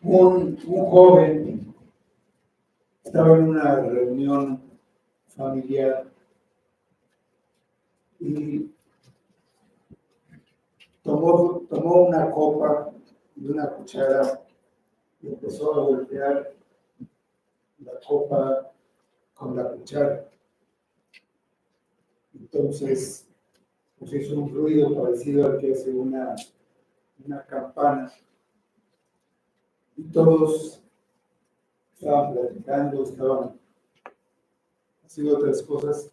Un joven estaba en una reunión familiar y tomó una copa y una cuchara y empezó a golpear la copa con la cuchara. Entonces, pues hizo un ruido parecido al que hace una campana. Y todos estaban platicando, estaban haciendo otras cosas,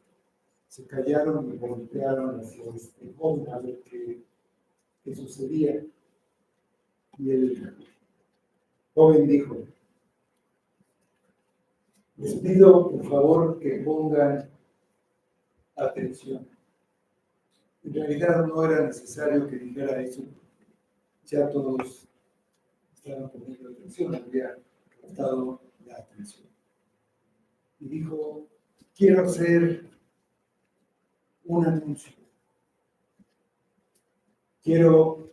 se callaron y voltearon hacia este joven a ver qué sucedía. Y el joven dijo: les pido por favor que pongan atención. En realidad no era necesario que dijera eso, ya todos estaban poniendo atención, había captado la atención. Y dijo: quiero hacer un anuncio. Quiero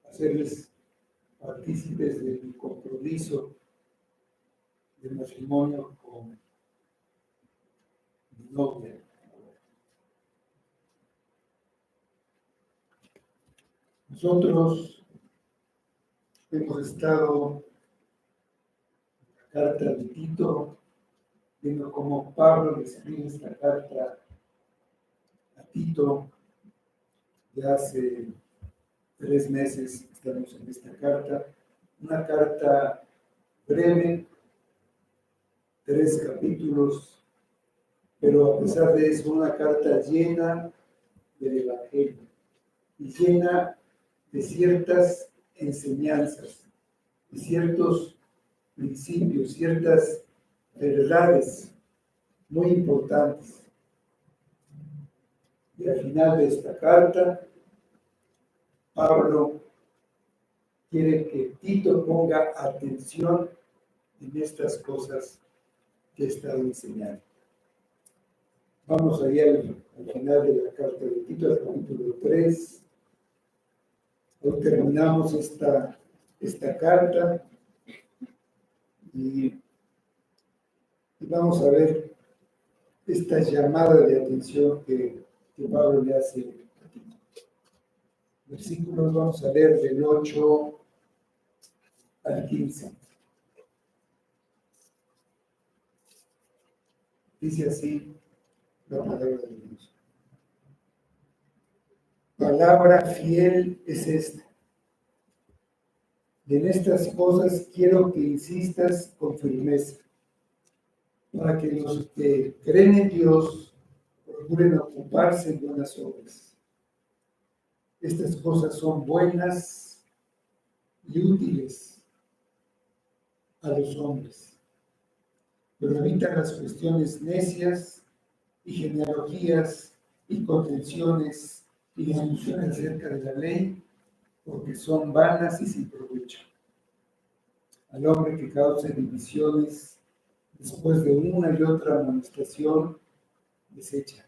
hacerles partícipes de mi compromiso de matrimonio con mi novia. Nosotros hemos estado en la carta de Tito, viendo cómo Pablo le escribe esta carta a Tito. Ya hace 3 meses estamos en esta carta, una carta breve, 3 capítulos, pero a pesar de eso, una carta llena del Evangelio y llena de ciertas enseñanzas, de ciertos principios, ciertas verdades muy importantes. Y al final de esta carta, Pablo quiere que Tito ponga atención en estas cosas que he estado enseñando. Vamos allá al final de la carta de Tito, al capítulo 3. Hoy terminamos esta carta y vamos a ver esta llamada de atención que Pablo le hace a Tito. Versículos vamos a leer del 8 al 15. Dice así la palabra de Dios. Palabra fiel es esta. Y en estas cosas quiero que insistas con firmeza, para que los que creen en Dios procuren ocuparse en buenas obras. Estas cosas son buenas y útiles a los hombres, pero evitan las cuestiones necias y genealogías y contenciones y discusiones acerca de la ley, porque son vanas y sin provecho. Al hombre que cause divisiones después de una y otra amonestación, desecha,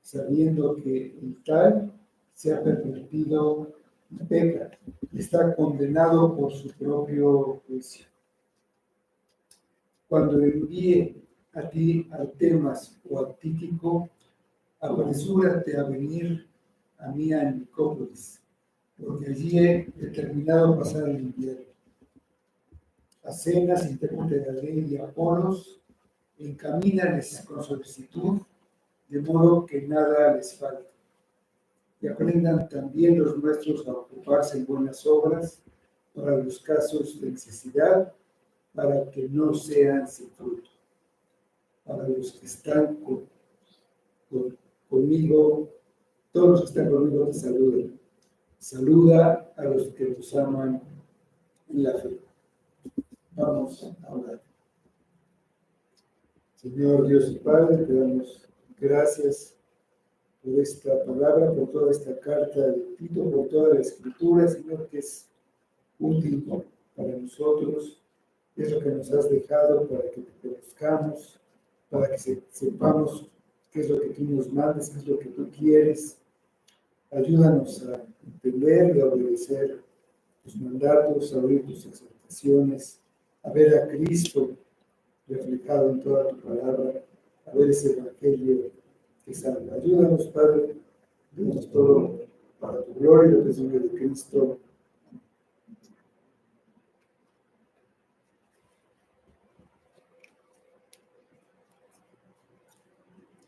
sabiendo que el tal se ha pervertido y peca, y está condenado por su propio juicio. Cuando envíe a ti Artemas o a Tíquico, apresúrate a venir a mí a Nicópolis, porque allí he determinado pasar el invierno. A Cenas, intérprete de la ley, y Apolos, encamínales con solicitud, de modo que nada les falte. Y aprendan también los nuestros a ocuparse en buenas obras para los casos de necesidad, para que no sean sin fruto. Para los que están conmigo, todos los que están conmigo te saluden. Saluda a los que nos aman en la fe. Vamos a orar. Señor Dios y Padre, te damos gracias por esta palabra, por toda esta carta de Tito, por toda la escritura, Señor, que es útil para nosotros, es lo que nos has dejado para que te conozcamos, para que sepamos qué es lo que tú nos mandas, qué es lo que tú quieres. Ayúdanos a entender y a obedecer tus mandatos, a oír tus exhortaciones, a ver a Cristo reflejado en toda tu palabra, a ver ese evangelio que salva. Ayúdanos, Padre, ayúdanos todo para tu gloria y la presencia de Cristo.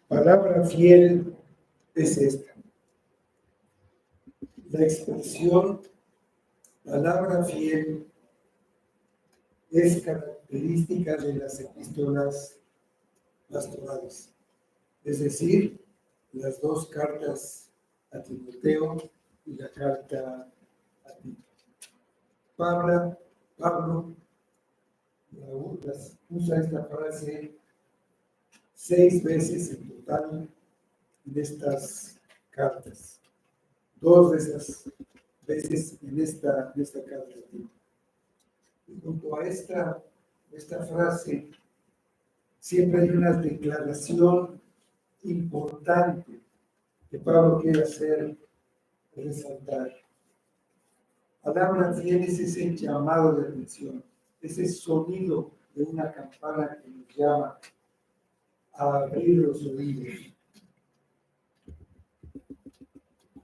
Palabra fiel es esta. La expresión palabra fiel es característica de las epístolas pastorales, es decir, las dos cartas a Timoteo y la carta a Tito. Pablo usa esta frase 6 veces en total en estas cartas. 2 de esas veces en esta carta. Y junto a esta frase, siempre hay una declaración importante que Pablo quiere hacer resaltar. Palabra fiel es ese llamado de atención, ese sonido de una campana que nos llama a abrir los oídos.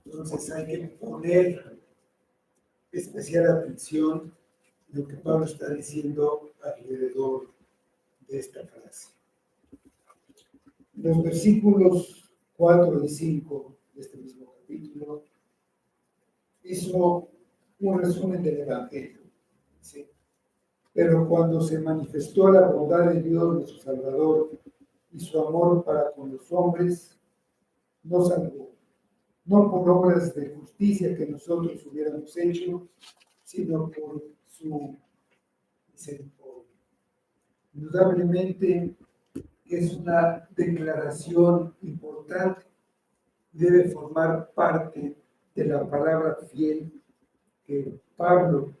Entonces hay que poner especial atención en lo que Pablo está diciendo alrededor de esta frase. Los versículos 4 y 5 de este mismo capítulo hizo un resumen del Evangelio. ¿Sí? Pero cuando se manifestó la bondad de Dios, nuestro Salvador, y su amor para con los hombres, nos salvó, no por obras de justicia que nosotros hubiéramos hecho, sino por su misericordia. Indudablemente es una declaración importante, debe formar parte de la palabra fiel que Pablo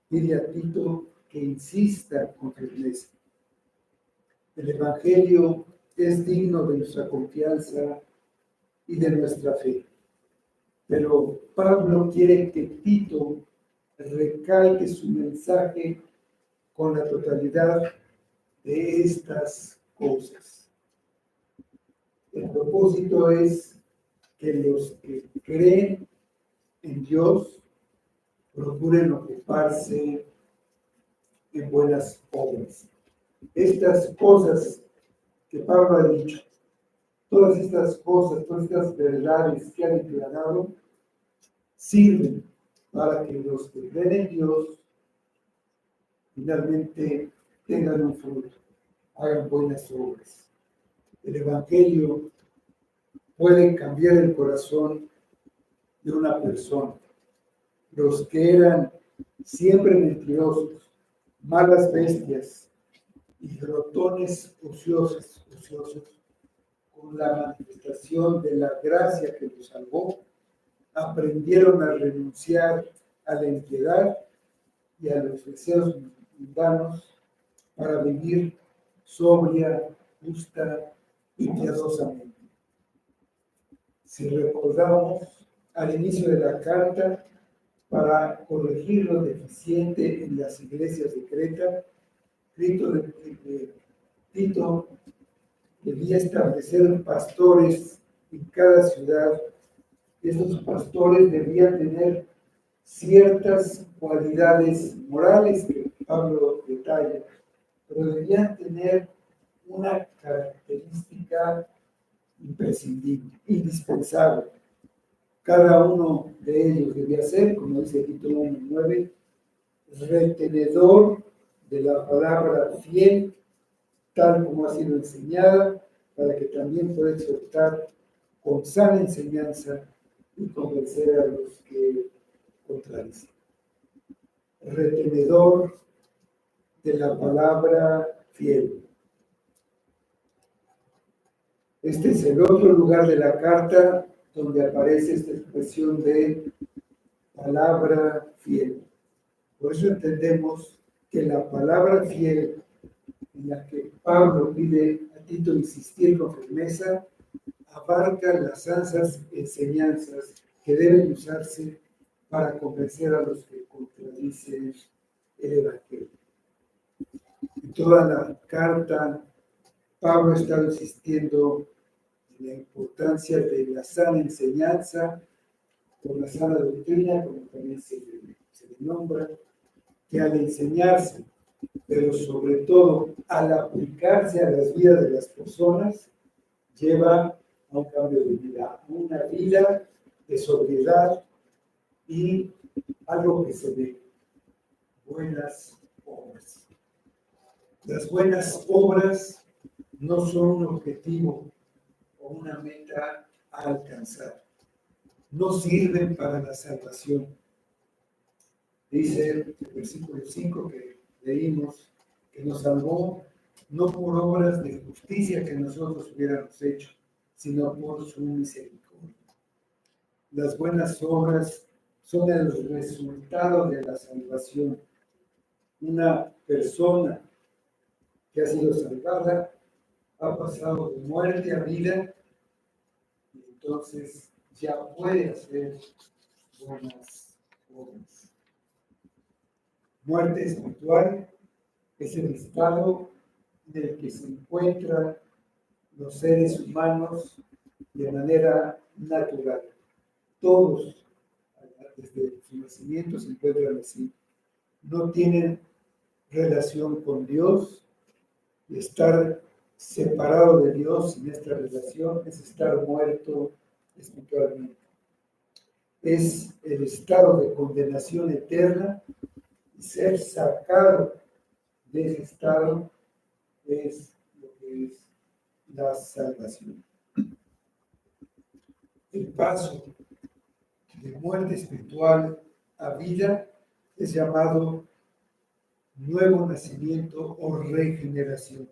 pide a Tito que insista con firmeza. El Evangelio es digno de nuestra confianza y de nuestra fe. Pero Pablo quiere que Tito recalque su mensaje con la totalidad de estas cosas. El propósito es que los que creen en Dios procuren ocuparse en buenas obras. Estas cosas que Pablo ha dicho, todas estas cosas, todas estas verdades que ha declarado, sirven para que los que creen en Dios finalmente tengan un fruto, hagan buenas obras. El Evangelio puede cambiar el corazón de una persona. Los que eran siempre mentirosos, malas bestias y glotones ociosos, con la manifestación de la gracia que los salvó, aprendieron a renunciar a la impiedad y a los deseos mundanos para vivir sobria, justa y piadosamente. Si recordamos al inicio de la carta, para corregir lo deficiente en las iglesias de Creta, Tito debía establecer pastores en cada ciudad. Estos pastores debían tener ciertas cualidades morales que Pablo detalla, pero debían tener una característica imprescindible, indispensable. Cada uno de ellos debía ser, como dice Tito 1:9, retenedor de la palabra fiel, tal como ha sido enseñada, para que también pueda exhortar con sana enseñanza y convencer a los que contradicen. Retenedor de la palabra fiel. Este es el otro lugar de la carta donde aparece esta expresión de palabra fiel. Por eso entendemos que la palabra fiel en la que Pablo pide a Tito insistir con firmeza abarca las sanas enseñanzas que deben usarse para convencer a los que contradicen el Evangelio. En toda la carta, Pablo está insistiendo en la importancia de la sana enseñanza, por la sana doctrina, como también se le nombra, que al enseñarse, pero sobre todo al aplicarse a las vidas de las personas, lleva a un cambio de vida, a una vida de sobriedad y algo que se ve, buenas obras. Las buenas obras no son un objetivo o una meta a alcanzar. No sirven para la salvación. Dice el versículo 5 que leímos, que nos salvó no por obras de justicia que nosotros hubiéramos hecho, sino por su misericordia. Las buenas obras son el resultado de la salvación. Una persona que ha sido salvada ha pasado de muerte a vida y entonces ya puede hacer buenas obras. Muerte espiritual es el estado en el que se encuentran los seres humanos de manera natural. Todos, desde su nacimiento, se encuentran así. No tienen relación con Dios, y estar separado de Dios en esta relación es estar muerto espiritualmente. Es el estado de condenación eterna y ser sacado de ese estado es lo que es la salvación. El paso de muerte espiritual a vida es llamado nuevo nacimiento o regeneración.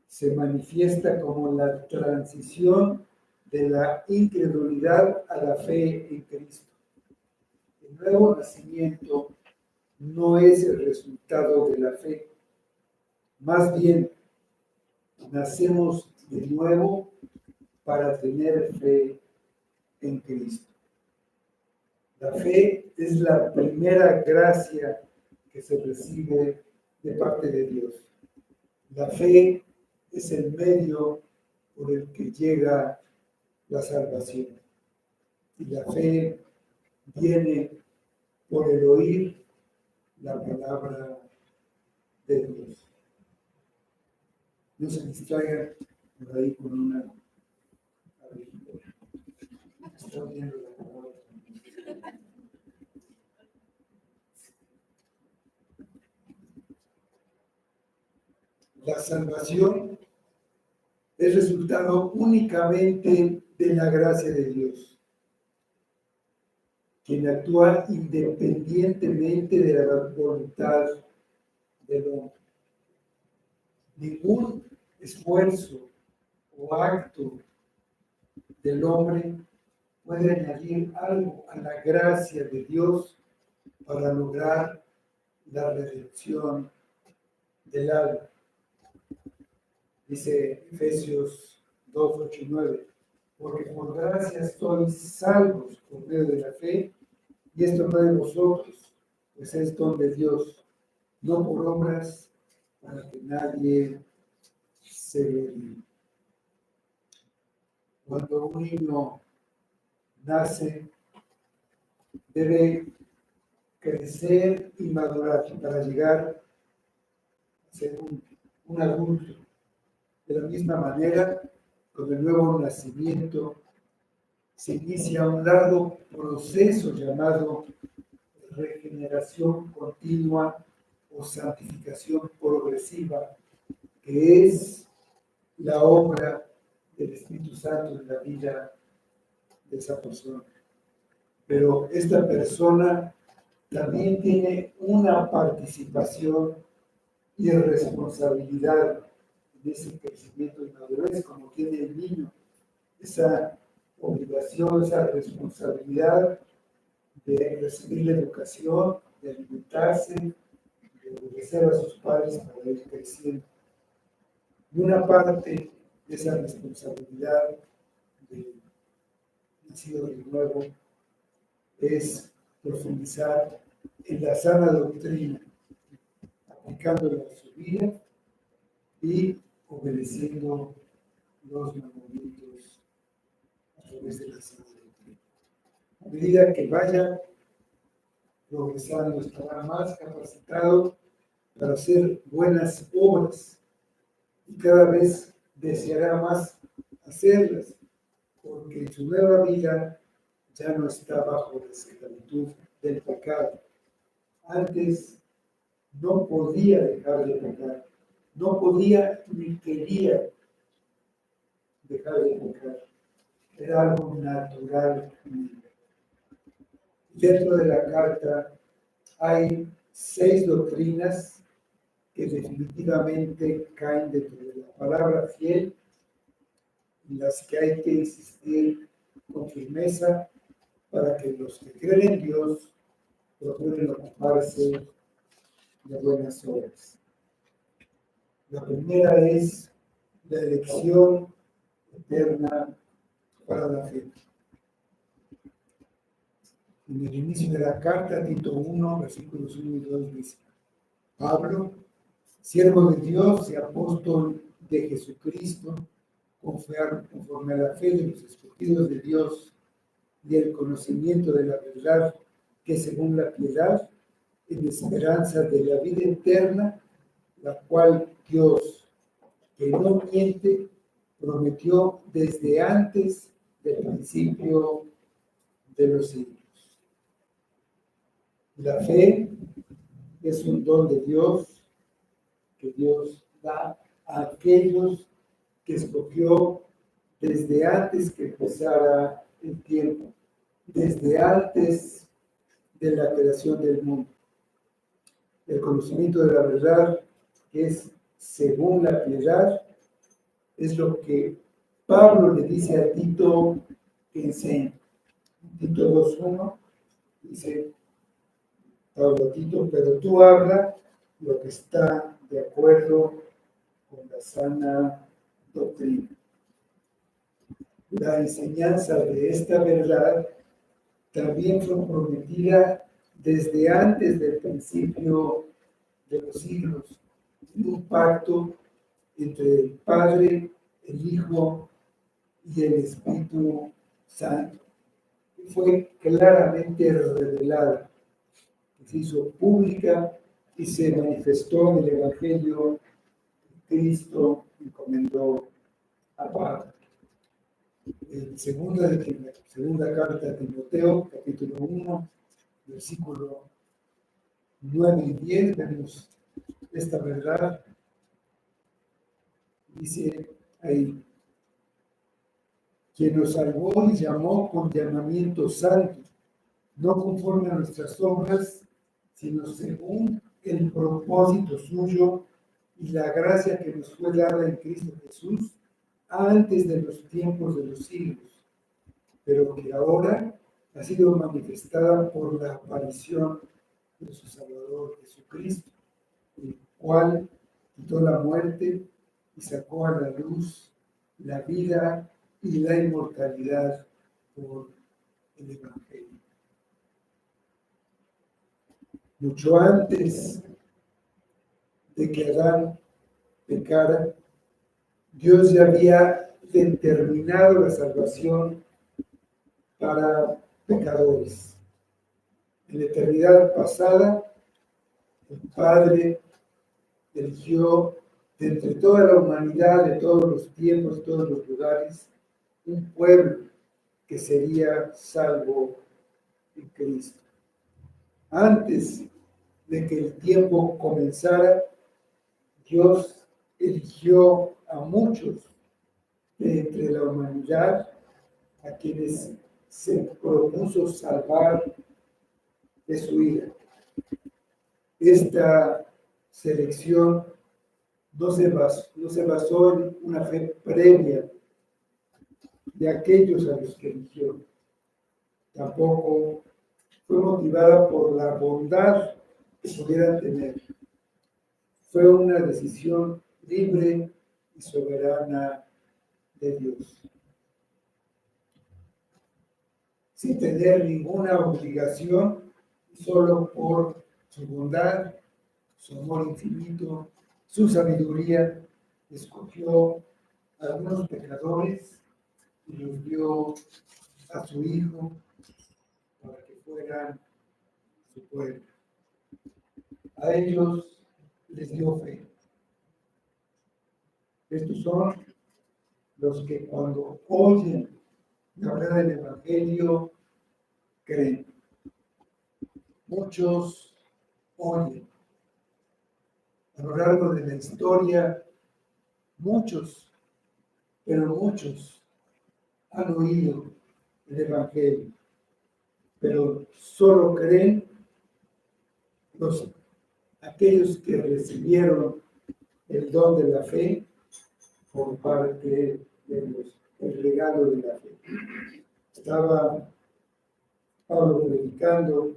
Se manifiesta como la transición de la incredulidad a la fe en Cristo. El nuevo nacimiento no es el resultado de la fe, más bien nacemos de nuevo para tener fe en Cristo. La fe es la primera gracia que se recibe de parte de Dios. La fe es el medio por el que llega la salvación. Y la fe viene por el oír la palabra de Dios. No se distraigan por ahí con una abejita. Está viendo la palabra. La salvación es resultado únicamente de la gracia de Dios, quien actúa independientemente de la voluntad del hombre. Ningún esfuerzo o acto del hombre puede añadir algo a la gracia de Dios para lograr la redención del alma. Dice Efesios 2, 8 y 9, porque por gracia sois salvos por medio de la fe, y esto no de vosotros, pues es don de Dios, no por obras para que nadie se gloríe. Cuando un niño nace, debe crecer y madurar para llegar a ser un adulto. De la misma manera, con el nuevo nacimiento, se inicia un largo proceso llamado regeneración continua o santificación progresiva, que es la obra del Espíritu Santo en la vida de esa persona. Pero esta persona también tiene una participación y responsabilidad en ese crecimiento y madurez, como tiene el niño, esa obligación, esa responsabilidad de recibir la educación, de alimentarse, de obedecer a sus padres para ir creciendo. Y una parte de esa responsabilidad de nacido de nuevo es profundizar en la sana doctrina, aplicándola a su vida y obedeciendo los mandamientos a través de la sana doctrina. A medida que vaya progresando, estará más capacitado para hacer buenas obras y cada vez deseará más hacerlas, porque en su nueva vida ya no está bajo la esclavitud del pecado. Antes no podía dejar de pecar, no podía ni quería dejar de pecar. Era algo natural. Dentro de la carta hay 6 doctrinas que definitivamente caen dentro de la palabra fiel, en las que hay que insistir con firmeza para que los que creen en Dios procuren ocuparse de buenas obras. La primera es la elección eterna para la fe. En el inicio de la carta, Tito 1, versículos 1 y 2 dice: Pablo, siervo de Dios y apóstol de Jesucristo, conforme a la fe de los escogidos de Dios y el conocimiento de la verdad, que según la piedad, en esperanza de la vida eterna, la cual Dios, que no miente, prometió desde antes del principio de los siglos. La fe es un don de Dios que Dios da a aquellos que escogió desde antes que empezara el tiempo, desde antes de la creación del mundo. El conocimiento de la verdad, que es según la piedad, es lo que Pablo le dice a Tito que enseña. Tito 2:1 dice Pablo a Tito: pero tú habla lo que está de acuerdo con la sana doctrina. La enseñanza de esta verdad también fue prometida desde antes del principio de los siglos, un pacto entre el Padre, el Hijo y el Espíritu Santo. Fue claramente revelada, se hizo pública y se manifestó en el Evangelio que Cristo encomendó a Pablo. En segunda carta a Timoteo, capítulo 1, versículo 9 y 10, vemos esta verdad. Dice ahí: quien nos salvó y llamó con llamamiento santo, no conforme a nuestras obras, sino según el propósito suyo y la gracia que nos fue dada en Cristo Jesús antes de los tiempos de los siglos, pero que ahora ha sido manifestada por la aparición de su Salvador Jesucristo, el cual quitó la muerte y sacó a la luz la vida y la inmortalidad por el Evangelio. Mucho antes de que Adán pecara, Dios ya había determinado la salvación para pecadores. En la eternidad pasada, el Padre eligió de entre toda la humanidad, de todos los tiempos, de todos los lugares, un pueblo que sería salvo en Cristo. Antes de que el tiempo comenzara, Dios eligió a muchos de entre la humanidad a quienes se propuso salvar de su ira. Esta selección no se basó en una fe previa de aquellos a los que eligió. Tampoco fue motivada por la bondad que pudieran tener. Fue una decisión libre y soberana de Dios. sin tener ninguna obligación, solo por su bondad, su amor infinito, su sabiduría, escogió a algunos pecadores y los dio a su Hijo para que fueran su pueblo. A ellos les dio fe. Estos son los que cuando oyen la verdad del Evangelio creen. Muchos oyen. A lo largo de la historia, muchos, pero muchos han oído el Evangelio, pero solo creen aquellos que recibieron el don de la fe por parte de Dios, el regalo de la fe. Estaba Pablo predicando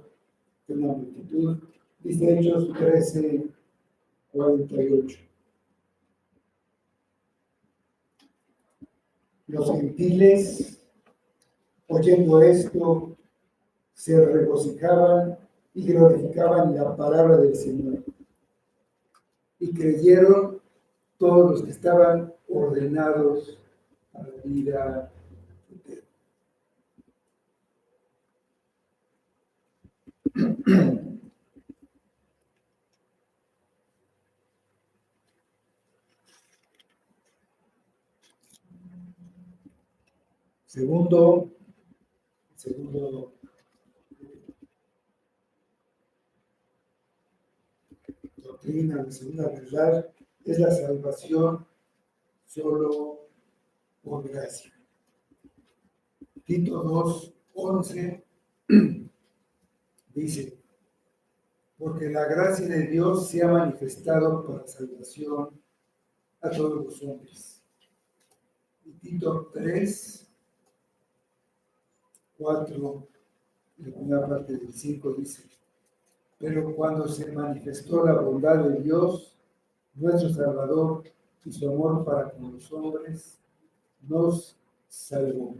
de una multitud, dice Hechos 13:48. Los gentiles, oyendo esto, se regocijaban y glorificaban la palabra del Señor. Y creyeron todos los que estaban ordenados a la vida eterna. Segundo doctrina, la segunda verdad, es la salvación solo por gracia. Tito 2:11 dice, porque la gracia de Dios se ha manifestado para salvación a todos los hombres. Y Tito 3:4, la primera parte del 5 dice, pero cuando se manifestó la bondad de Dios, nuestro Salvador, y su amor para con los hombres, nos salvó.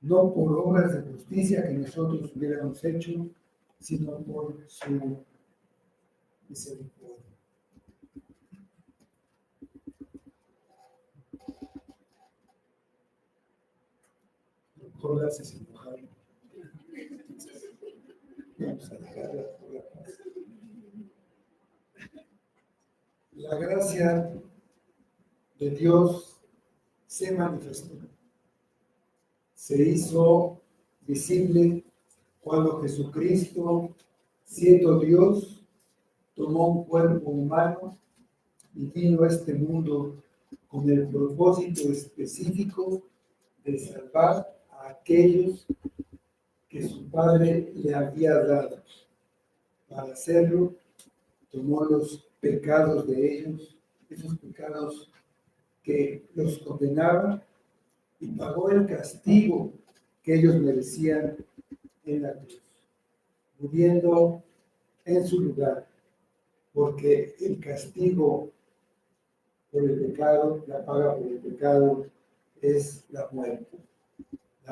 No por obras de justicia que nosotros hubiéramos hecho, sino por su misericordia. Todas se enojaron. Vamos a dejarla por la paz. La gracia de Dios se manifestó. Se hizo visible cuando Jesucristo, siendo Dios, tomó un cuerpo humano y vino a este mundo con el propósito específico de salvar a aquellos que su Padre le había dado. Para hacerlo, tomó los pecados de ellos, esos pecados que los condenaban, y pagó el castigo que ellos merecían en la cruz, muriendo en su lugar, porque el castigo por el pecado, la paga por el pecado, es la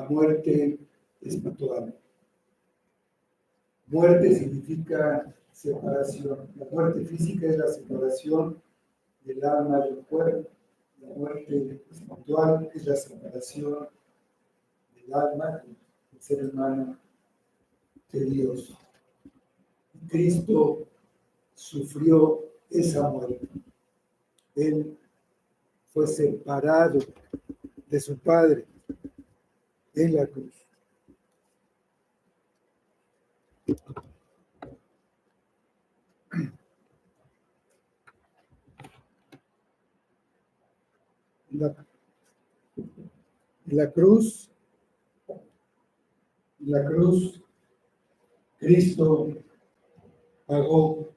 muerte espiritual. Muerte significa separación. La muerte física es la separación del alma del cuerpo. La muerte espiritual es la separación del alma del ser humano de Dios. Cristo sufrió esa muerte. Él fue separado de su Padre en la cruz. La cruz, Cristo pagó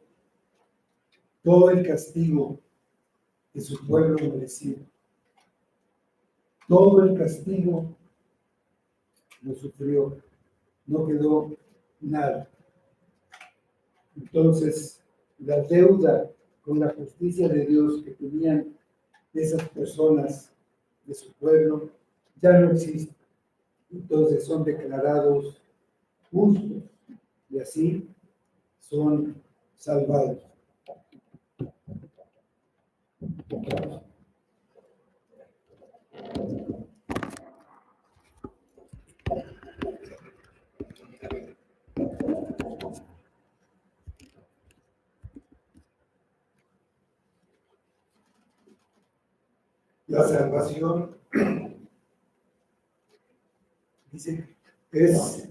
todo el castigo que su pueblo merecía. Todo el castigo lo sufrió, no quedó nada. Entonces, la deuda con la justicia de Dios que tenían esas personas de su pueblo ya no existe. entonces son declarados justos y así son salvados. La salvación, dice, es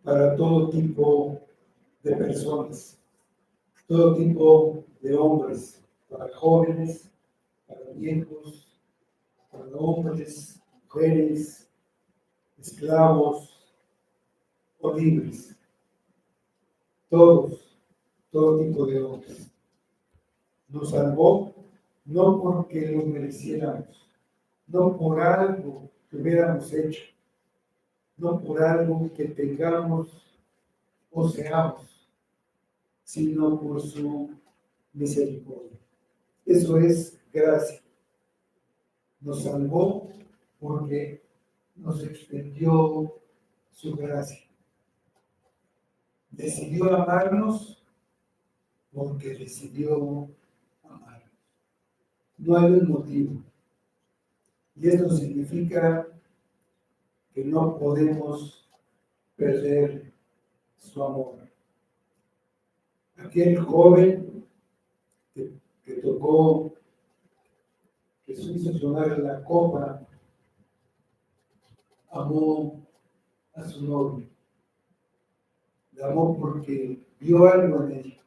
para todo tipo de personas, todo tipo de hombres, para jóvenes, para viejos, para hombres, mujeres, esclavos o libres, todos, todo tipo de hombres. Nos salvó no porque lo mereciéramos, no por algo que hubiéramos hecho, no por algo que tengamos o seamos, sino por su misericordia. Eso es gracia. Nos salvó porque nos extendió su gracia. Decidió amarnos porque decidió amarnos. No hay un motivo. Y esto significa que no podemos perder su amor. Aquel joven que tocó, que hizo sonar la copa, amó a su novio. La amó porque vio algo en ella.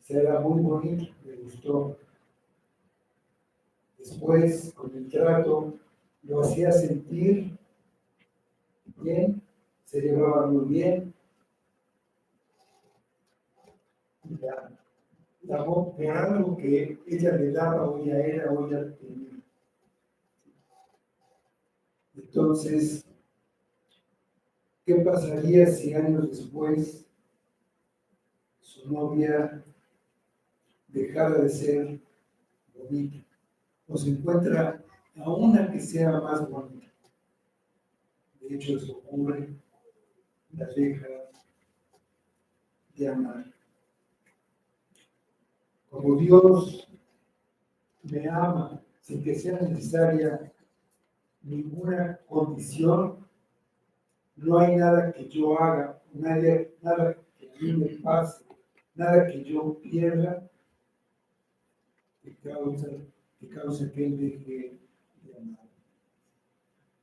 Era muy bonito, le gustó. Después, con el trato, lo hacía sentir bien, se llevaba muy bien. Y la amó por algo que ella le daba, o ella era, o ella tenía. Entonces, ¿qué pasaría si años después su novia dejara de ser bonita o se encuentra a una que sea más bonita? De hecho, eso ocurre, la deja de amar. Como Dios me ama sin que sea necesaria ninguna condición, no hay nada que yo haga, nada que a mí me pase, nada que yo pierda que cause que Él deje de amar.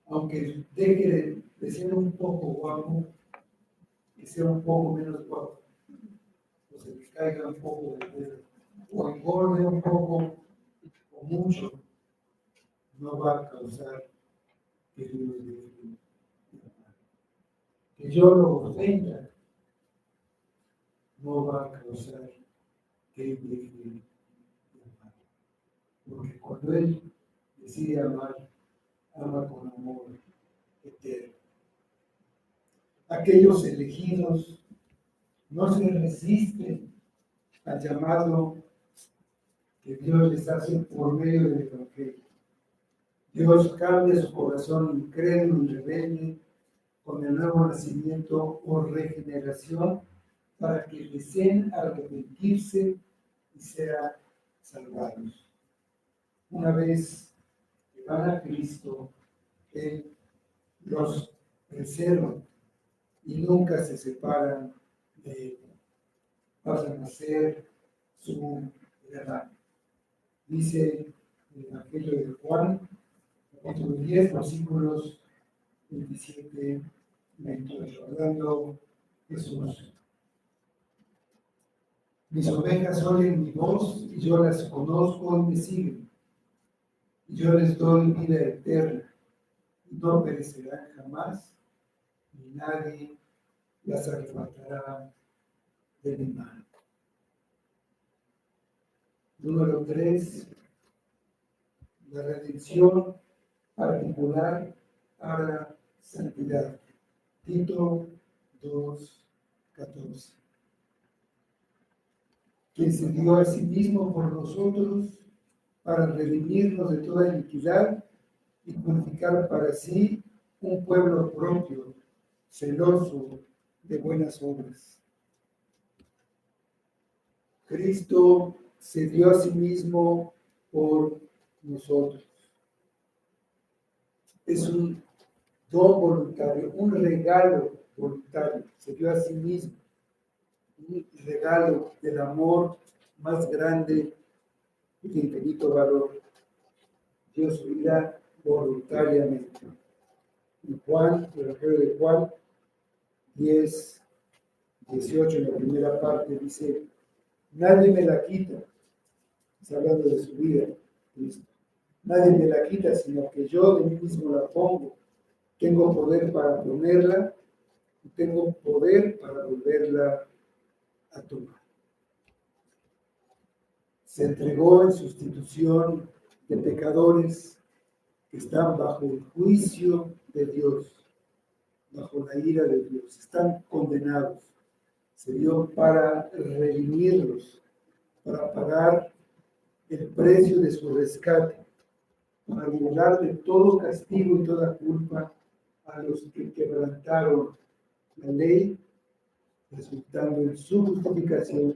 Aunque deje de ser un poco guapo, que sea un poco menos guapo, o se le caiga un poco de peso, o engorde un poco o mucho, no va a causar que Dios deje de amar. Que yo lo ofenda, no va a causar que Él deje de amar. Porque cuando Él decide amar, ama con amor eterno. Aquellos elegidos no se resisten al llamado que Dios les hace por medio del Evangelio. Dios cambia su corazón incrédulo y rebelde con el nuevo nacimiento o regeneración para que deseen arrepentirse y sean salvados. Una vez que van a Cristo, Él los preserva y nunca se separan de Él. Pasan a ser su heredad. Dice el Evangelio de Juan, capítulo 10, versículos 27 y 28, hablando Jesús. Mis ovejas oyen mi voz y yo las conozco y me siguen. Y yo les doy vida eterna y no perecerán jamás, ni nadie las arrebatará de mi mano. Número 3. La redención particular para santidad. Tito 2:14. Quien se dio a sí mismo por nosotros para redimirnos de toda iniquidad y purificar para sí un pueblo propio, celoso de buenas obras. Cristo se dio a sí mismo por nosotros. Es un don voluntario, un regalo voluntario. Se dio a sí mismo. Un regalo del amor más grande y de infinito valor. Dio su vida voluntariamente. En Juan, el Evangelio de Juan 10, 18, en la primera parte, dice: nadie me la quita. Está hablando de su vida, Cristo. Nadie me la quita, sino que yo de mí mismo la pongo. Tengo poder para ponerla y tengo poder para volverla a tomar. Se entregó en sustitución de pecadores que están bajo el juicio de Dios, bajo la ira de Dios, están condenados. Se dio para redimirlos, para pagar el precio de su rescate, para liberar de todo castigo y toda culpa a los que quebrantaron la ley, resultando en su justificación,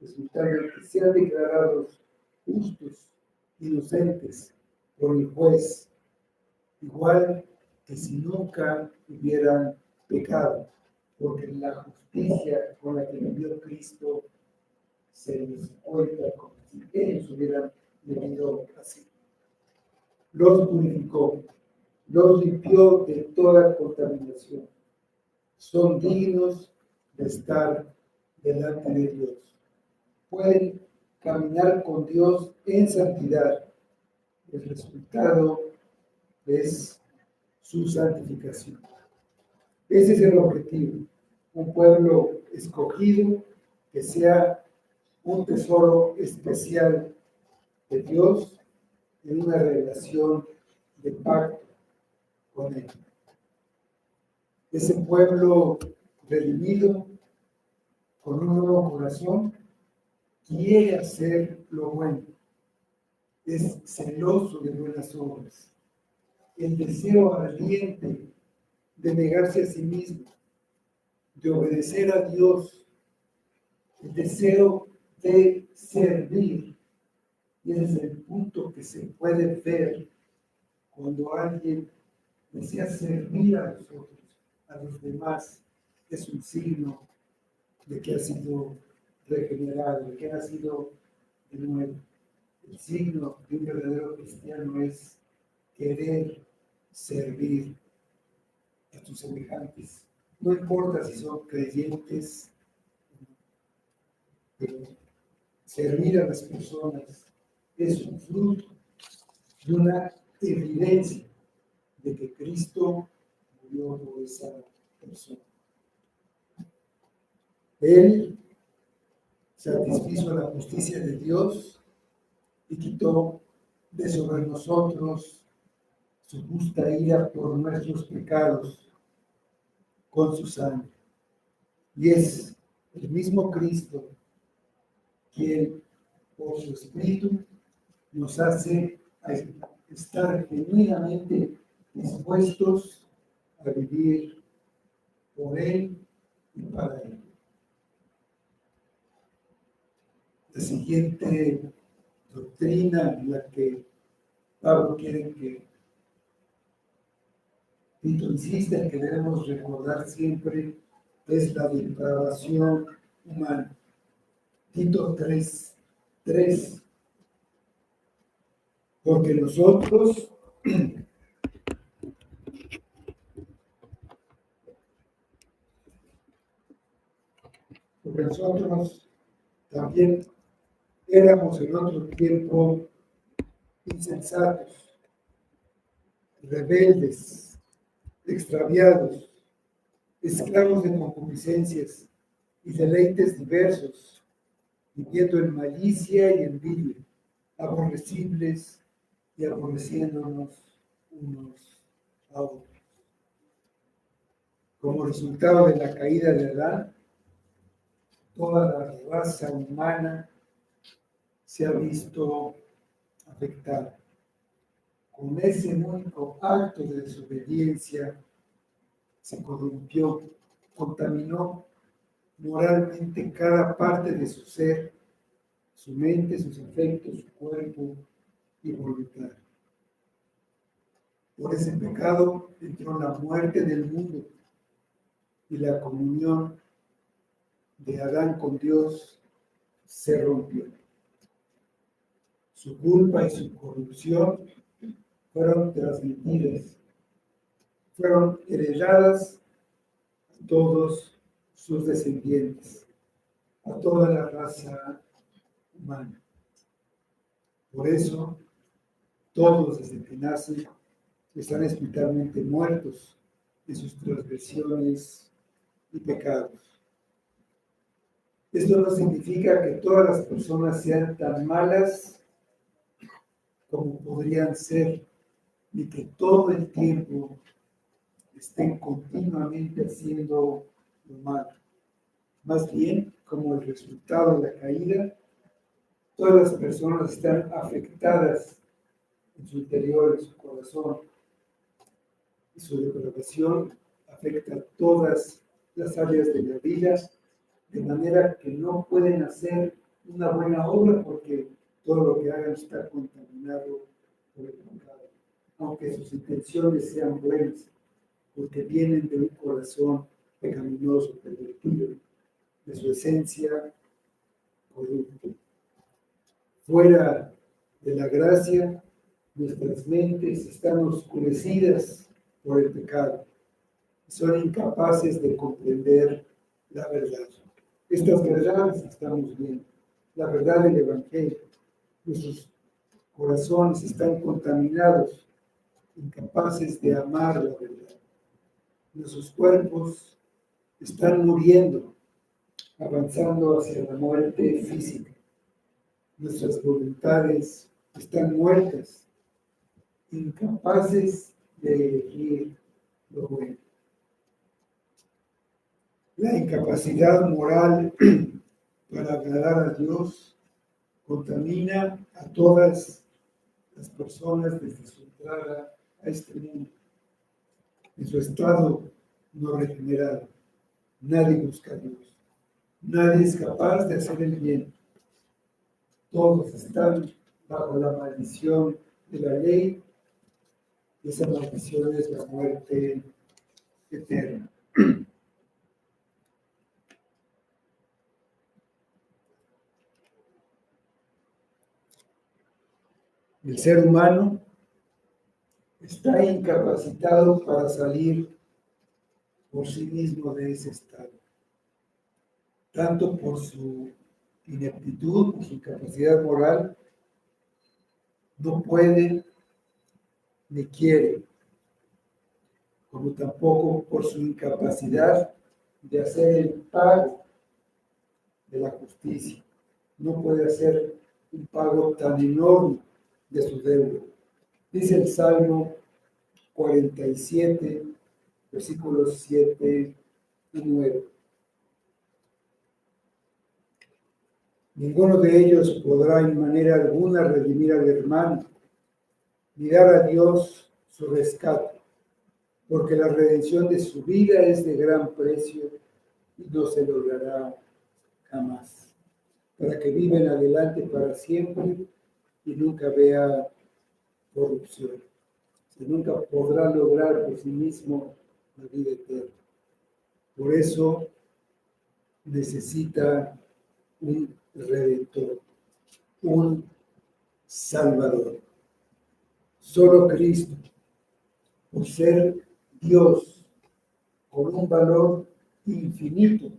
resultando en que sean declarados justos, inocentes por el juez, igual que si nunca hubieran pecado, porque la justicia con la que vivió Cristo se les cuenta como si ellos hubieran vivido así. Los purificó, los limpió de toda contaminación. Son dignos de estar delante de Dios. Pueden caminar con Dios en santidad. El resultado es su santificación. Ese es el objetivo. Un pueblo escogido que sea un tesoro especial de Dios en una relación de pacto con Él. Ese pueblo redimido con un nuevo corazón quiere hacer lo bueno. Es celoso de buenas obras. El deseo ardiente de negarse a sí mismo, de obedecer a Dios, el deseo de servir. Y ese es el punto que se puede ver cuando alguien desea servir a los otros, a los demás. Es un signo de que ha sido regenerado, de que ha sido de nuevo. El signo de un verdadero cristiano es querer servir a tus semejantes. No importa si son creyentes, pero servir a las personas es un fruto de una evidencia de que Cristo murió por esa persona. Él satisfizo la justicia de Dios y quitó de sobre nosotros su justa ira por nuestros pecados con su sangre. Y es el mismo Cristo quien, por su Espíritu, nos hace estar genuinamente dispuestos a vivir por Él y para Él. La siguiente doctrina en la que Pablo quiere que Tito insiste en que debemos recordar siempre es la depravación humana. Tito 3:3. Porque nosotros también éramos en otro tiempo insensatos, rebeldes, extraviados, esclavos de concupiscencias y deleites diversos, viviendo en malicia y envidia, aborrecibles y aborreciéndonos unos a otros. Como resultado de la caída de Adán, toda la raza humana se ha visto afectada. Con ese único acto de desobediencia se corrompió, contaminó moralmente cada parte de su ser, su mente, sus afectos, su cuerpo y voluntad. Por ese pecado entró la muerte en el mundo y la comunión de Adán con Dios se rompió. Su culpa y su corrupción fueron transmitidas, fueron heredadas a todos sus descendientes, a toda la raza humana. Por eso, todos desde que nacen están espiritualmente muertos de sus transgresiones y pecados. Esto no significa que todas las personas sean tan malas como podrían ser, ni que todo el tiempo estén continuamente haciendo lo malo. Más bien, como el resultado de la caída, todas las personas están afectadas en su interior, en su corazón, y su depravación afecta a todas las áreas de la vida, de manera que no pueden hacer una buena obra porque todo lo que hagan está contaminado por el pecado, aunque sus intenciones sean buenas, porque vienen de un corazón pecaminoso, pervertido, de su esencia corrupta. Fuera de la gracia, nuestras mentes están oscurecidas por el pecado. Son incapaces de comprender la verdad. Estas verdades estamos viendo. La verdad del Evangelio. Nuestros corazones están contaminados, incapaces de amar la verdad. Nuestros cuerpos están muriendo, avanzando hacia la muerte física. Nuestras voluntades están muertas, incapaces de elegir lo bueno. La incapacidad moral para agradar a Dios contamina a todas las personas desde su entrada a este mundo. En su estado no regenerado, nadie busca a Dios. Nadie es capaz de hacer el bien. Todos están bajo la maldición de la ley, y esa maldición es la muerte eterna. El ser humano está incapacitado para salir por sí mismo de ese estado, tanto por su ineptitud, por su incapacidad moral, no puede ni quiere, como tampoco por su incapacidad de hacer el pago de la justicia. No puede hacer un pago tan enorme de su deuda. Dice el Salmo 47, versículos 7 y 9. Ninguno de ellos podrá en manera alguna redimir al hermano, ni dar a Dios su rescate, porque la redención de su vida es de gran precio y no se logrará jamás, para que viva en adelante para siempre y nunca vea corrupción. Se nunca podrá lograr por sí mismo la vida eterna. Por eso necesita un redentor, un salvador. Solo Cristo, por ser Dios con un valor infinito,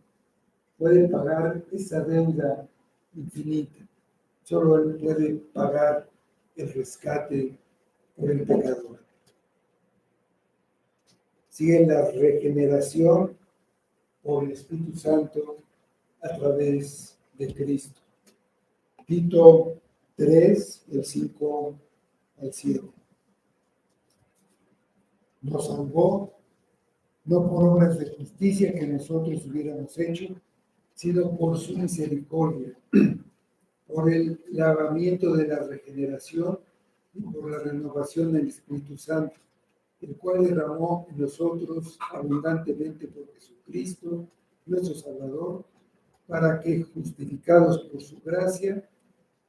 puede pagar esa deuda infinita. Solo Él puede pagar el rescate por el pecador. Sigue la regeneración por el Espíritu Santo a través de Cristo. Tito 3, del 5 al 7. Nos salvó no por obras de justicia que nosotros hubiéramos hecho, sino por su misericordia, por el lavamiento de la regeneración y por la renovación del Espíritu Santo, el cual derramó en nosotros abundantemente por Jesucristo, nuestro Salvador, para que, justificados por su gracia,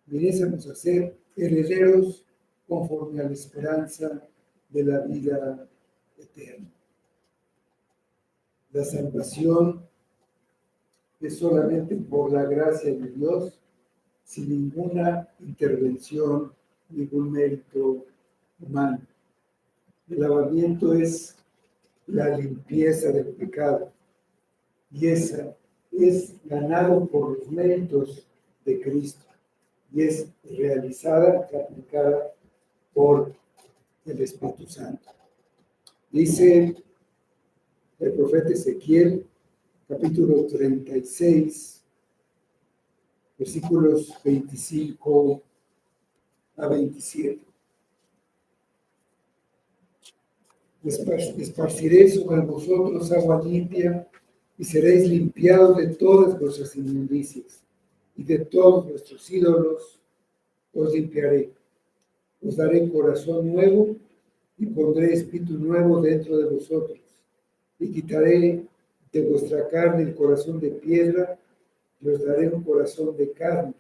viniésemos a ser herederos conforme a la esperanza de la vida eterna. La salvación es solamente por la gracia de Dios, sin ninguna intervención, ningún mérito humano. El lavamiento es la limpieza del pecado, y esa es ganado por los méritos de Cristo, y es realizada y aplicada por el Espíritu Santo. Dice el profeta Ezequiel, capítulo 36, versículos 25 a 27. Esparciré sobre vosotros agua limpia, y seréis limpiados de todas vuestras inmundicias, y de todos vuestros ídolos os limpiaré. Os daré corazón nuevo, y pondré espíritu nuevo dentro de vosotros, y quitaré de vuestra carne el corazón de piedra, y os daré un corazón de carne,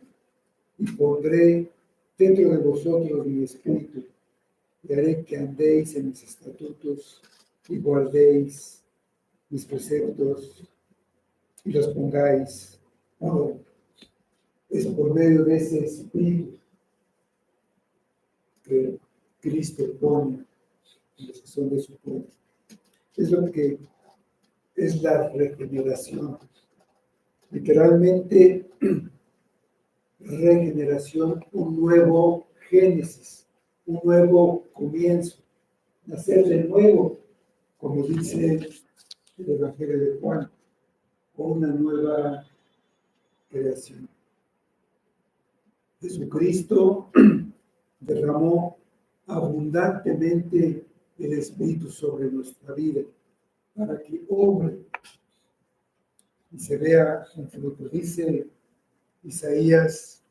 y pondré dentro de vosotros mi espíritu, y haré que andéis en mis estatutos, y guardéis mis preceptos, y los pongáis por obra. Es por medio de ese espíritu que Cristo pone en los que son de su pueblo. Es lo que es la regeneración. Literalmente, regeneración, un nuevo génesis, un nuevo comienzo, nacer de nuevo, como dice el Evangelio de Juan, o una nueva creación. Jesucristo derramó abundantemente el Espíritu sobre nuestra vida para que obre y se vea un fruto. Dice Isaías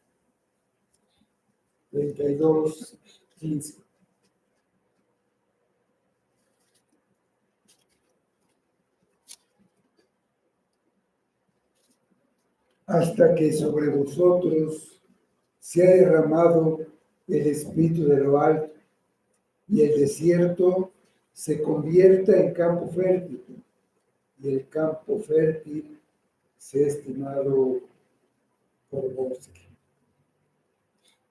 32:15. Hasta que sobre vosotros se ha derramado el Espíritu de lo alto, y el desierto se convierta en campo fértil, y el campo fértil sea estimado por bosque,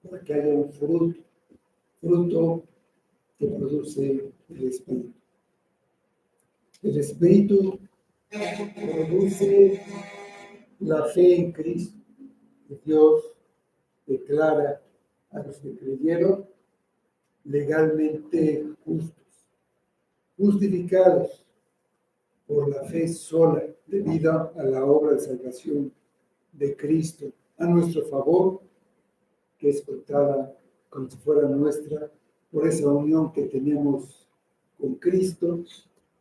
para que haya un fruto que produce el Espíritu. El Espíritu produce la fe en Cristo, que Dios declara a los que creyeron legalmente justos, justificados por la fe sola, debido a la obra de salvación de Cristo a nuestro favor, que es contada como si fuera nuestra, por esa unión que tenemos con Cristo,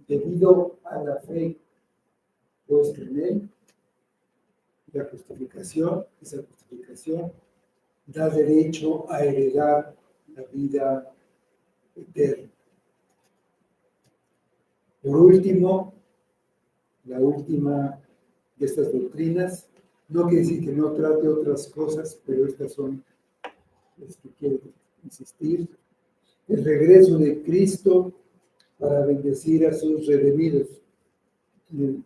debido a la fe puesta en Él. La justificación, esa justificación da derecho a heredar la vida eterna. Por último, la última de estas doctrinas, no quiere decir que no trate otras cosas, pero estas son las que quiero insistir. El regreso de Cristo para bendecir a sus redimidos. En el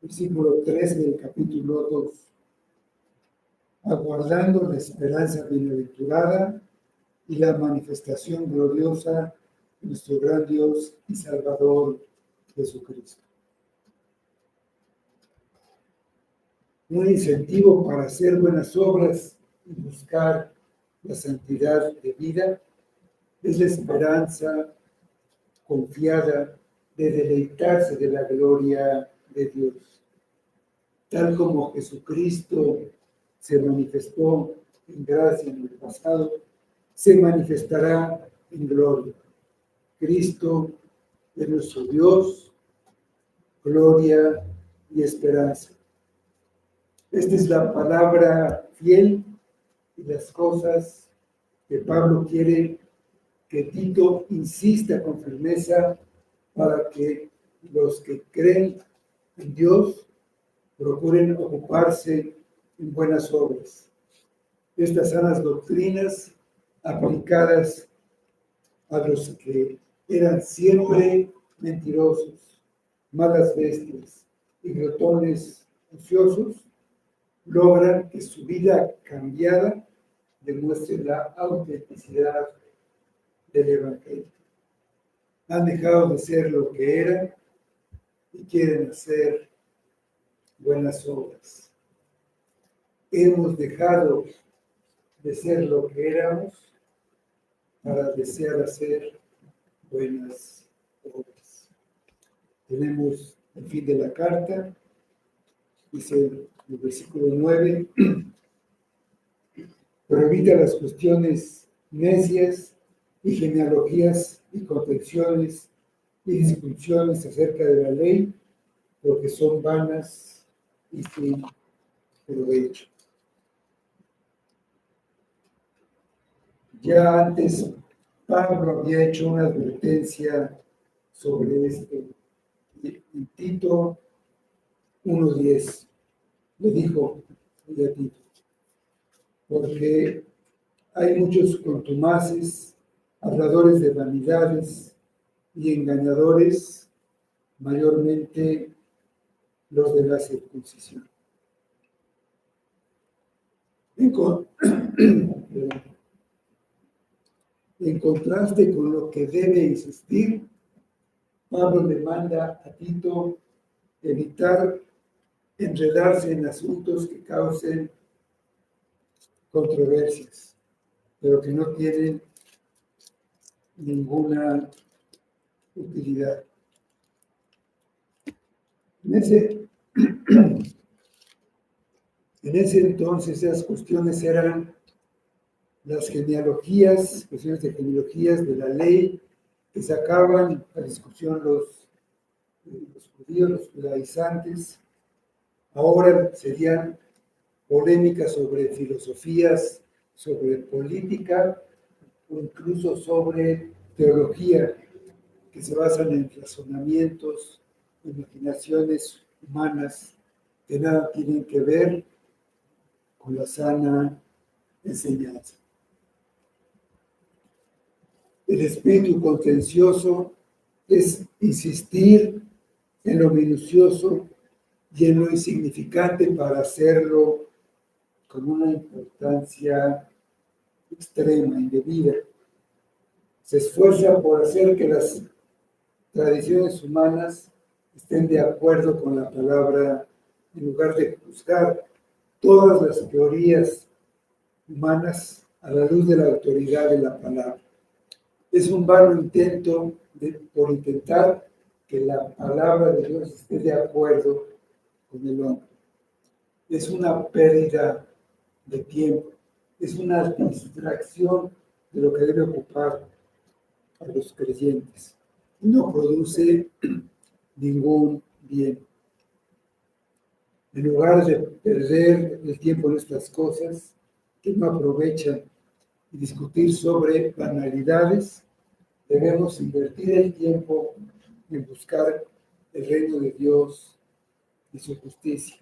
versículo 3 del capítulo 2. Aguardando la esperanza bienaventurada y la manifestación gloriosa de nuestro gran Dios y Salvador Jesucristo. Un incentivo para hacer buenas obras y buscar la santidad de vida es la esperanza confiada de deleitarse de la gloria de Dios. Tal como Jesucristo se manifestó en gracia en el pasado, se manifestará en gloria. Cristo es nuestro Dios, gloria y esperanza. Esta es la palabra fiel y las cosas que Pablo quiere que Tito insista con firmeza para que los que creen en Dios procuren ocuparse en buenas obras. Estas sanas doctrinas aplicadas a los que eran siempre mentirosos, malas bestias y glotones ociosos, logran que su vida cambiada demuestre la autenticidad del Evangelio. Han dejado de ser lo que eran y quieren hacer buenas obras. Hemos dejado de ser lo que éramos para desear hacer buenas obras. Tenemos el fin de la carta, dice el versículo 9, pero evita las cuestiones necias y genealogías y contenciones y discusiones acerca de la ley, porque son vanas y sin provecho. Ya antes Pablo había hecho una advertencia sobre esto. En Tito 1:10 le dijo a Tito, porque hay muchos contumaces, habladores de vanidades y engañadores, mayormente los de la circuncisión. En contraste con lo que debe insistir, Pablo le manda a Tito evitar enredarse en asuntos que causen controversias, pero que no tienen ninguna utilidad. En ese entonces esas cuestiones eran las genealogías, cuestiones de genealogías de la ley que sacaban a discusión los judíos, los judaizantes. Ahora serían polémicas sobre filosofías, sobre política o incluso sobre teología, que se basan en razonamientos, imaginaciones humanas que nada tienen que ver con la sana enseñanza. El espíritu contencioso es insistir en lo minucioso y en lo insignificante para hacerlo con una importancia extrema, indebida. Se esfuerza por hacer que las tradiciones humanas estén de acuerdo con la palabra, en lugar de juzgar todas las teorías humanas a la luz de la autoridad de la palabra. Es un vano intento por intentar que la palabra de Dios esté de acuerdo con el hombre. Es una pérdida de tiempo, es una distracción de lo que debe ocupar a los creyentes. No produce ningún bien. En lugar de perder el tiempo en estas cosas que no aprovechan y discutir sobre banalidades, debemos invertir el tiempo en buscar el reino de Dios y su justicia.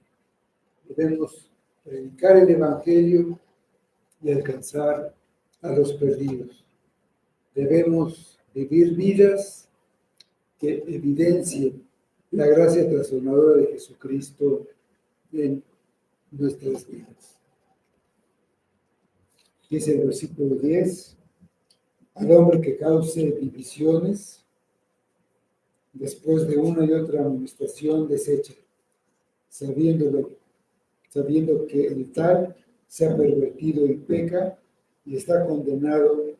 Debemos predicar el Evangelio y alcanzar a los perdidos. Debemos vivir vidas que evidencien la gracia transformadora de Jesucristo en nuestras vidas. Dice el versículo 10, al hombre que cause divisiones, después de una y otra amonestación desecha, sabiendo que el tal se ha pervertido y peca y está condenado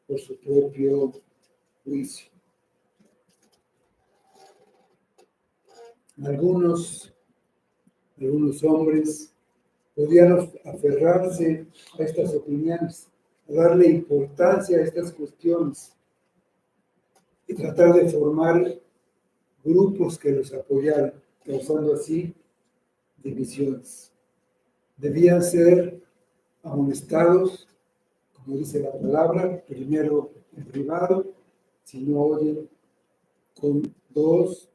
por su propio juicio. Algunos hombres podían aferrarse a estas opiniones, a darle importancia a estas cuestiones y tratar de formar grupos que los apoyaran, causando así divisiones. Debían ser amonestados, como dice la palabra, primero en privado, si no oyen, con 2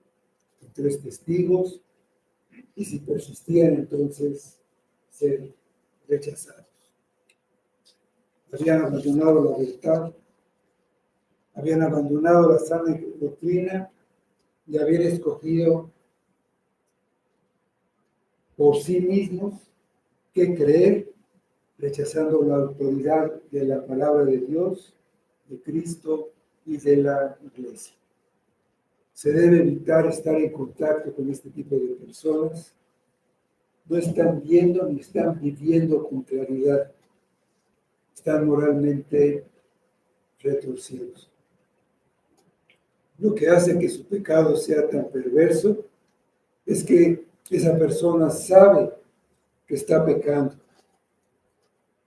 o 3 testigos, y si persistían, entonces ser rechazados. Habían abandonado la verdad, habían abandonado la sana doctrina y habían escogido por sí mismos qué creer, rechazando la autoridad de la palabra de Dios, de Cristo y de la Iglesia. Se debe evitar estar en contacto con este tipo de personas. No están viendo ni están viviendo con claridad. Están moralmente retorcidos. Lo que hace que su pecado sea tan perverso es que esa persona sabe que está pecando.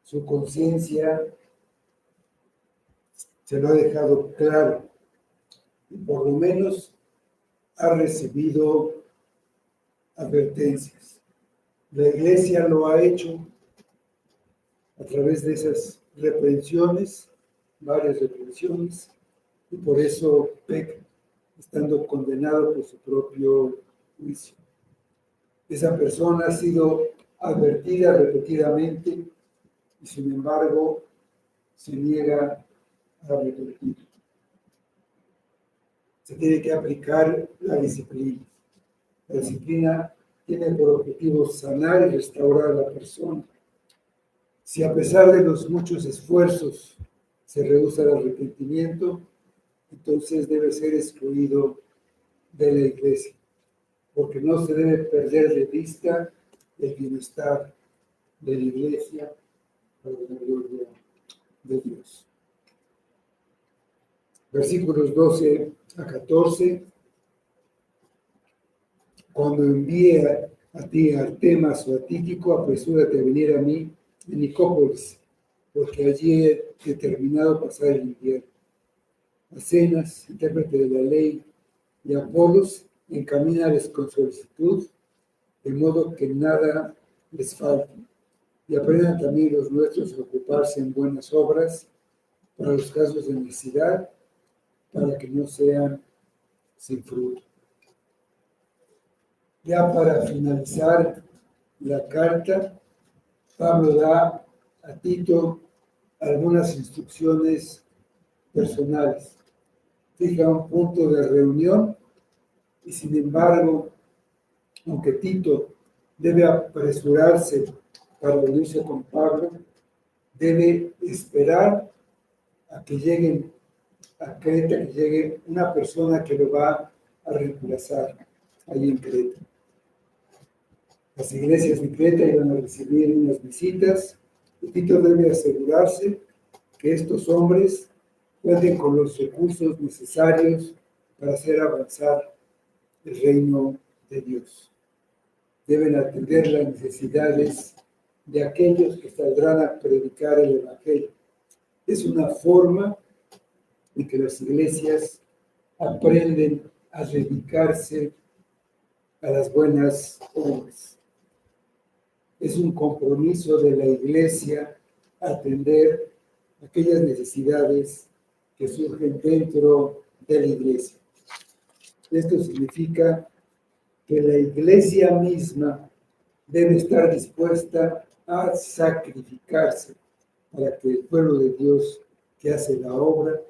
Su conciencia se lo ha dejado claro y por lo menos ha recibido advertencias. La Iglesia lo ha hecho a través de esas reprensiones, varias reprensiones, y por eso peca, estando condenado por su propio juicio. Esa persona ha sido advertida repetidamente y sin embargo se niega a arrepentir. Se tiene que aplicar la disciplina. La disciplina tiene por objetivo sanar y restaurar a la persona. Si a pesar de los muchos esfuerzos se rehúsa el arrepentimiento, entonces debe ser excluido de la iglesia, porque no se debe perder de vista el bienestar de la iglesia para la gloria de Dios. Versículos 12 a 14. Cuando envíe a ti a Artemas o a Tíquico, apresúrate a venir a mí en Nicópolis, porque allí he determinado pasar el invierno. A Zenas, intérprete de la ley, y a Apolos, encamínales con solicitud, de modo que nada les falte. Y aprendan también los nuestros a ocuparse en buenas obras para los casos de necesidad, para que no sean sin fruto. Ya para finalizar la carta, Pablo da a Tito algunas instrucciones personales. Fija un punto de reunión y sin embargo, aunque Tito debe apresurarse para reunirse con Pablo, debe esperar a que lleguen a Creta, que llegue una persona que lo va a reemplazar ahí en Creta. Las iglesias de Creta iban a recibir unas visitas y Tito debe asegurarse que estos hombres cuenten con los recursos necesarios para hacer avanzar el reino de Dios. Deben atender las necesidades de aquellos que saldrán a predicar el Evangelio. Es una forma en que las iglesias aprenden a dedicarse a las buenas obras. Es un compromiso de la iglesia atender aquellas necesidades que surgen dentro de la iglesia. Esto significa que la iglesia misma debe estar dispuesta a sacrificarse para que el pueblo de Dios que hace la obra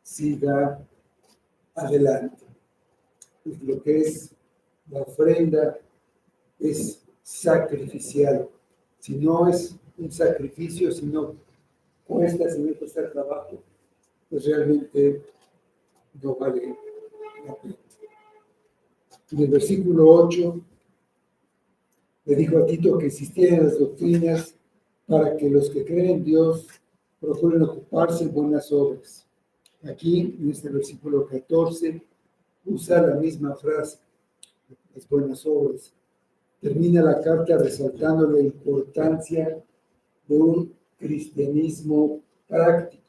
siga adelante. Pues lo que es la ofrenda es sacrificial. Si no es un sacrificio, si no cuesta, si no cuesta trabajo, pues realmente no vale la pena. En el versículo 8 le dijo a Tito que existieran las doctrinas para que los que creen en Dios procuren ocuparse en buenas obras. Aquí, en este versículo 14, usa la misma frase, las buenas obras. Termina la carta resaltando la importancia de un cristianismo práctico,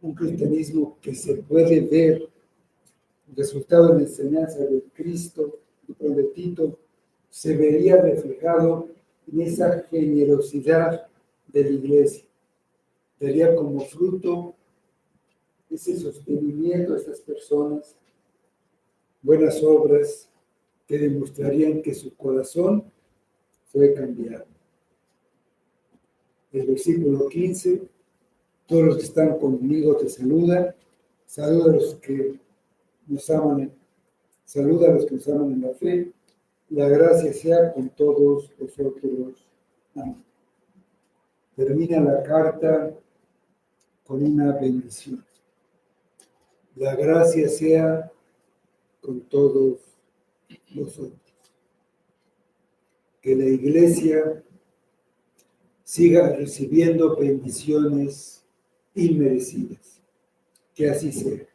un cristianismo que se puede ver, el resultado de la enseñanza de Cristo y de Tito se vería reflejado en esa generosidad de la iglesia. Daría como fruto ese sostenimiento a estas personas, buenas obras que demostrarían que su corazón fue cambiado. El versículo 15, todos los que están conmigo te saludan, saluda a los que nos aman, saluda a los que nos aman en la fe, la gracia sea con todos vosotros. Amén. Termina la carta con una bendición. La gracia sea con todos vosotros. Que la iglesia siga recibiendo bendiciones inmerecidas. Que así sea.